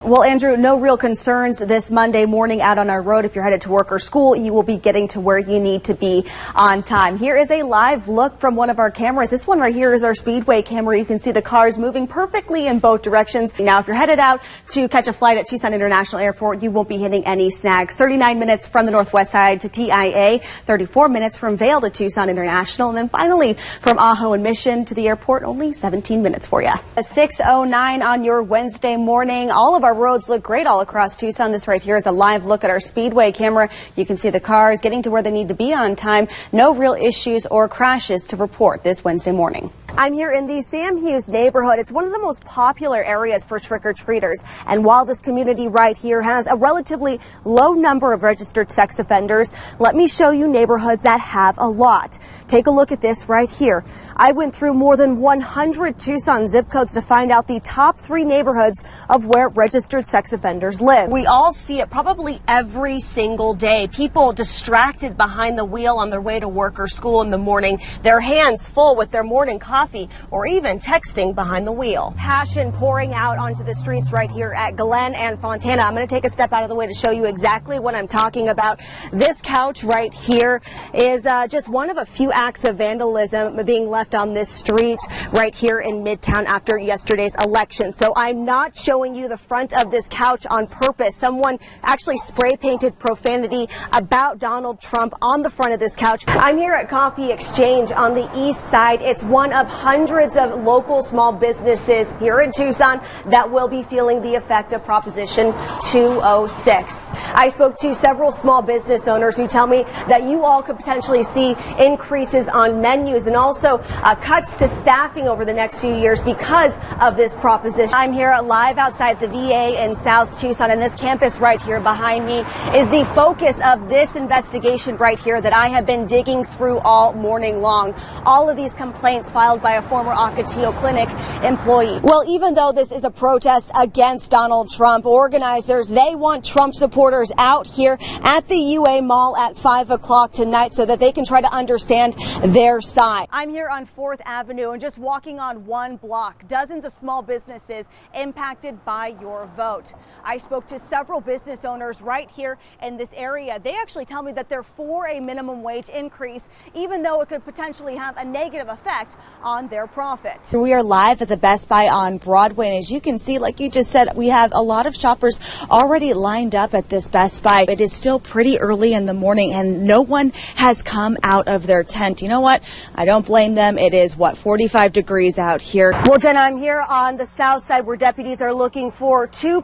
Well, Andrew, no real concerns this Monday morning out on our road. If you're headed to work or school, you will be getting to where you need to be on time. Here is a live look from one of our cameras. This one right here is our Speedway camera. You can see the cars moving perfectly in both directions. Now, if you're headed out to catch a flight at Tucson International Airport, you won't be hitting any snags. 39 minutes from the northwest side to TIA, 34 minutes from Vail to Tucson International, and then finally from Ajo and Mission to the airport, only 17 minutes for you. 6:09 on your Wednesday morning. All of our roads look great all across Tucson. This right here is a live look at our Speedway camera. You can see the cars getting to where they need to be on time. No real issues or crashes to report this Wednesday morning. I'm here in the Sam Hughes neighborhood. It's one of the most popular areas for trick-or-treaters. And while this community right here has a relatively low number of registered sex offenders, let me show you neighborhoods that have a lot. Take a look at this right here. I went through more than 100 Tucson zip codes to find out the top 3 neighborhoods of where registered sex offenders live. We all see it probably every single day. People distracted behind the wheel on their way to work or school in the morning, their hands full with their morning coffee or even texting behind the wheel. Passion pouring out onto the streets right here at Glen and Fontana. I'm going to take a step out of the way to show you exactly what I'm talking about. This couch right here is just one of a few acts of vandalism being left on this street right here in Midtown after yesterday's election. So I'm not showing you the front of this couch on purpose. Someone actually spray painted profanity about Donald Trump on the front of this couch. I'm here at Coffee Exchange on the east side. It's one of hundreds of local small businesses here in Tucson that will be feeling the effect of Proposition 206. I spoke to several small business owners who tell me that you all could potentially see increases on menus and also cuts to staffing over the next few years because of this proposition. I'm here live outside the VA in South Tucson, and this campus right here behind me is the focus of this investigation right here that I have been digging through all morning long. All of these complaints filed by a former Ocotillo Clinic employee. Well, even though this is a protest against Donald Trump, organizers, they want Trump supporters out here at the UA Mall at 5 o'clock tonight so that they can try to understand their side. I'm here on 4th Avenue and just walking on one block. Dozens of small businesses impacted by your vote. I spoke to several business owners right here in this area. They actually tell me that they're for a minimum wage increase, even though it could potentially have a negative effect on their profit. We are live at the Best Buy on Broadway, and as you can see, like you just said, we have a lot of shoppers already lined up at this Best Buy. It is still pretty early in the morning and no one has come out of their tent. You know what? I don't blame them. It is 45 degrees out here. Well, Jenna, I'm here on the south side where deputies are looking for 2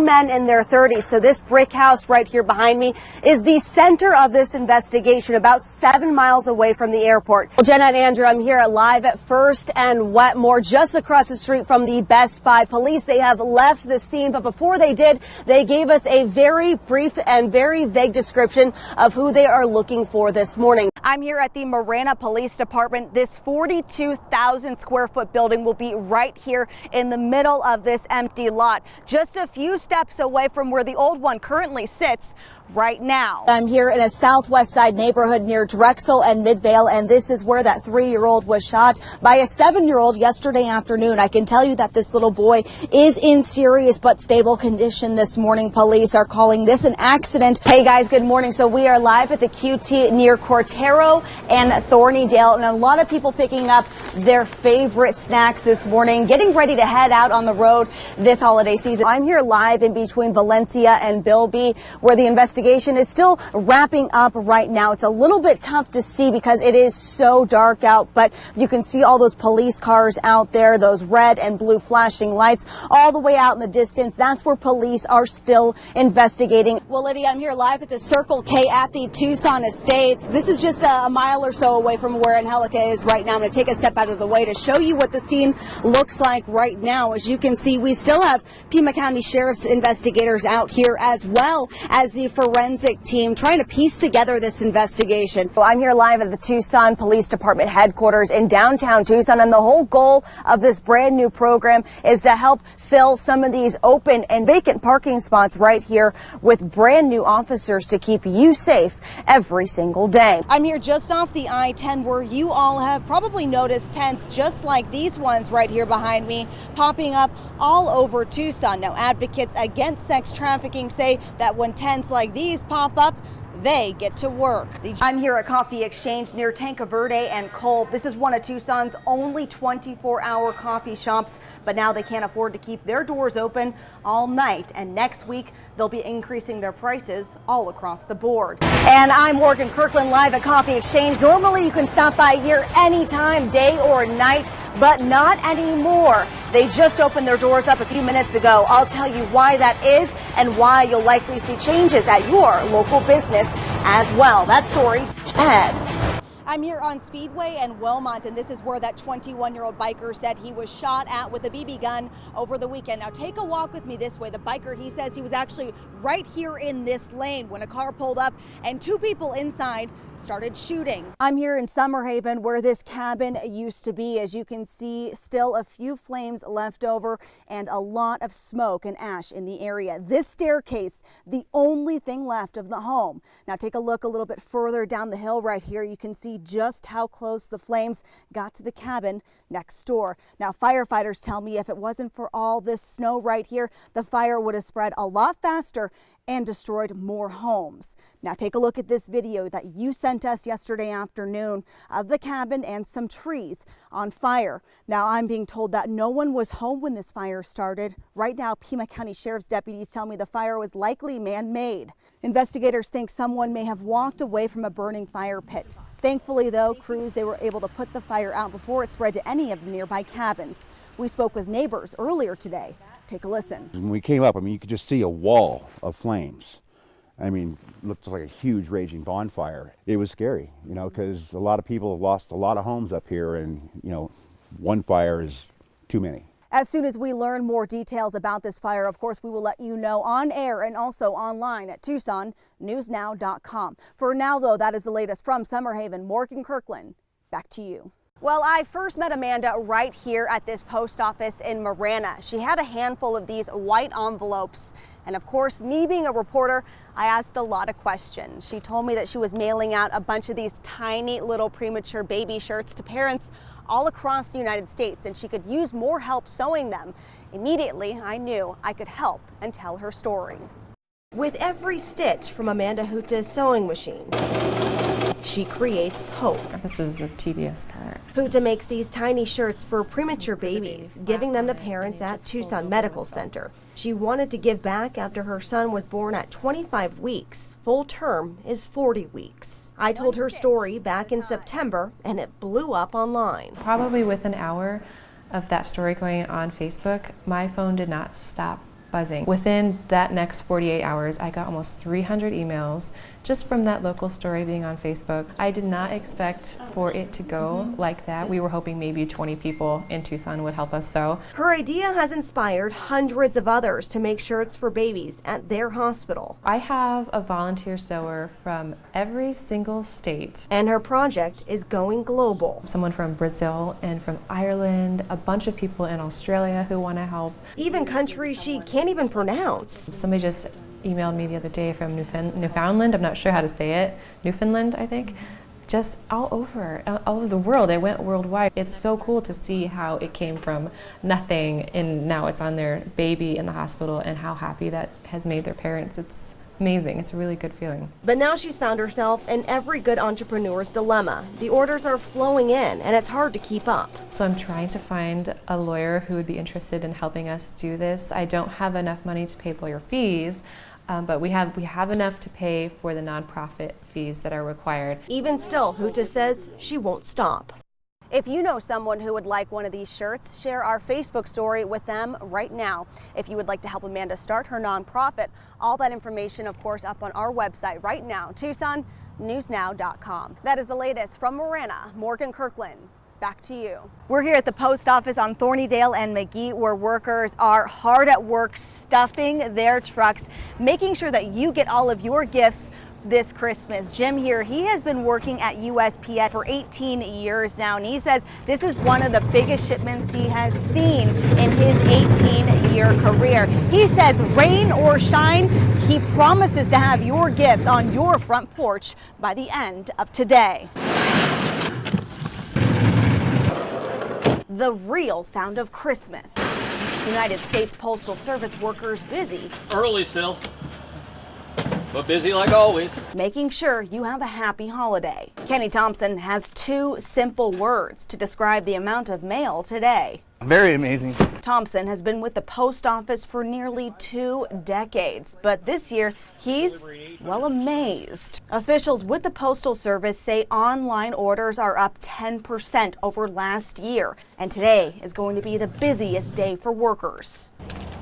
men in their 30s. So this brick house right here behind me is the center of this investigation, about 7 miles away from the airport. Well, Jenna and Andrew, I'm here live at First and Wetmore, just across the street from the Best Buy. Police, they have left the scene, but before they did, they gave us a very brief and very vague description of who they are looking for this morning. I'm here at the Marana Police Department. This 42,000 square foot building will be right here in the middle of this empty lot, just a few steps away from where the old one currently sits right now. I'm here in a southwest side neighborhood near Drexel and Midvale, and this is where that 3-year-old was shot by a 7-year-old yesterday afternoon. I can tell you that this little boy is in serious but stable condition this morning. Police are calling this an accident. Hey guys, good morning. So we are live at the QT near Cortero and Thornydale, and a lot of people picking up their favorite snacks this morning, getting ready to head out on the road this holiday season. I'm here live in between Valencia and Bilby, where the investigation is still wrapping up right now. It's a little bit tough to see because it is so dark out, but you can see all those police cars out there, those red and blue flashing lights all the way out in the distance. That's where police are still investigating. Well, Lydia, I'm here live at the Circle K at the Tucson Estates. This is just a mile or so away from where Angelica is right now. I'm going to take a step out of the way to show you what the scene looks like right now. As you can see, we still have Pima County Sheriff's investigators out here, as well as the forensic team trying to piece together this investigation. So I'm here live at the Tucson Police Department headquarters in downtown Tucson, and the whole goal of this brand new program is to help fill some of these open and vacant parking spots right here with brand new officers to keep you safe every single day. I'm here just off the I-10 where you all have probably noticed tents just like these ones right here behind me popping up all over Tucson. Now, advocates against sex trafficking say that when tents like these pop up, they get to work. I'm here at Coffee Exchange near Tanque Verde and Kolb. This is one of Tucson's only 24-hour coffee shops, but now they can't afford to keep their doors open all night. And next week, they'll be increasing their prices all across the board. And I'm Morgan Kirkland live at Coffee Exchange. Normally, you can stop by here anytime, day or night, but not anymore. They just opened their doors up a few minutes ago. I'll tell you why that is and why you'll likely see changes at your local business as well. That story ahead. I'm here on Speedway and Wilmont, and this is where that 21-year-old biker said he was shot at with a BB gun over the weekend. Now take a walk with me this way. The biker, he says he was actually right here in this lane when a car pulled up and two people inside started shooting. I'm here in Summerhaven where this cabin used to be. As you can see, still a few flames left over and a lot of smoke and ash in the area. This staircase, the only thing left of the home. Now take a look a little bit further down the hill right here. You can see just how close the flames got to the cabin next door. Now firefighters tell me if it wasn't for all this snow right here, the fire would have spread a lot faster and destroyed more homes. Now take a look at this video that you sent us yesterday afternoon of the cabin and some trees on fire. Now I'm being told that no one was home when this fire started. Right now, Pima County Sheriff's deputies tell me the fire was likely man-made. Investigators think someone may have walked away from a burning fire pit. Thankfully though, crews, they were able to put the fire out before it spread to any of the nearby cabins. We spoke with neighbors earlier today. Take a listen. When we came up, I mean, you could just see a wall of flames. I mean, it looked like a huge raging bonfire. It was scary, you know, because a lot of people have lost a lot of homes up here, and, you know, one fire is too many. As soon as we learn more details about this fire, of course, we will let you know on air and also online at TucsonNewsNow.com. For now, though, that is the latest from Summerhaven. Morgan Kirkland, back to you. Well, I first met Amanda right here at this post office in Marana. She had a handful of these white envelopes. And of course, me being a reporter, I asked a lot of questions. She told me that she was mailing out a bunch of these tiny little premature baby shirts to parents all across the United States, and she could use more help sewing them. Immediately, I knew I could help and tell her story. With every stitch from Amanda Huta's sewing machine, she creates hope. This is the tedious part. Huta makes these tiny shirts for premature babies, giving them to parents at Tucson Medical Center. She wanted to give back after her son was born at 25 weeks. Full term is 40 weeks. I told her story back in September, and it blew up online. Probably within an hour of that story going on Facebook, my phone did not stop buzzing. Within that next 48 hours, I got almost 300 emails just from that local story being on Facebook. I did not expect for it to go like that. We were hoping maybe 20 people in Tucson would help us sew. Her idea has inspired hundreds of others to make shirts for babies at their hospital. I have a volunteer sewer from every single state. And her project is going global. Someone from Brazil and from Ireland, a bunch of people in Australia who want to help. Even countries she can't even pronounce. Somebody just emailed me the other day from Newfoundland. I'm not sure how to say it. Newfoundland, I think. Just all over the world. It went worldwide. It's so cool to see how it came from nothing and now it's on their baby in the hospital and how happy that has made their parents. It's amazing. It's a really good feeling. But now she's found herself in every good entrepreneur's dilemma. The orders are flowing in and it's hard to keep up. So I'm trying to find a lawyer who would be interested in helping us do this. I don't have enough money to pay lawyer fees. But we have enough to pay for the nonprofit fees that are required. Even still, Huta says she won't stop. If you know someone who would like one of these shirts, share our Facebook story with them right now. If you would like to help Amanda start her nonprofit, all that information, of course, up on our website right now, TucsonNewsNow.com. That is the latest from Marana. Morgan Kirkland. Back to you. We're here at the post office on Thornydale and McGee, where workers are hard at work stuffing their trucks, making sure that you get all of your gifts this Christmas. Jim here, he has been working at USPS for 18 years now, and he says this is one of the biggest shipments he has seen in his 18-year career. He says rain or shine, he promises to have your gifts on your front porch by the end of today. The real sound of Christmas. United States Postal Service workers busy. Early still, but busy like always. Making sure you have a happy holiday. Kenny Thompson has 2 simple words to describe the amount of mail today. Very amazing. Thompson has been with the post office for nearly 2 decades, but this year he's, well, amazed. Officials with the Postal Service say online orders are up 10% over last year, and today is going to be the busiest day for workers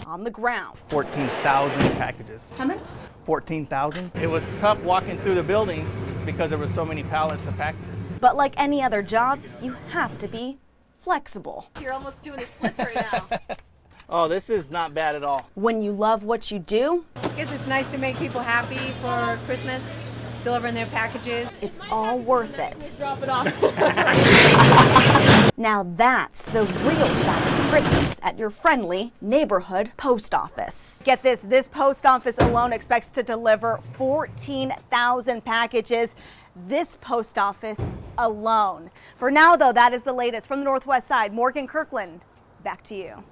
on the ground. 14,000 packages. How many? 14,000. It was tough walking through the building because there were so many pallets of packages. But like any other job, you have to be flexible. You're almost doing the splits right now. Oh, this is not bad at all. When you love what you do, I guess it's nice to make people happy for Christmas, delivering their packages. it's all worth it. Drop it off. Now that's the real sound of Christmas at your friendly neighborhood post office. Get this post office alone expects to deliver 14,000 packages. This post office alone. For now, though, that is the latest from the Northwest Side. Morgan Kirkland, back to you.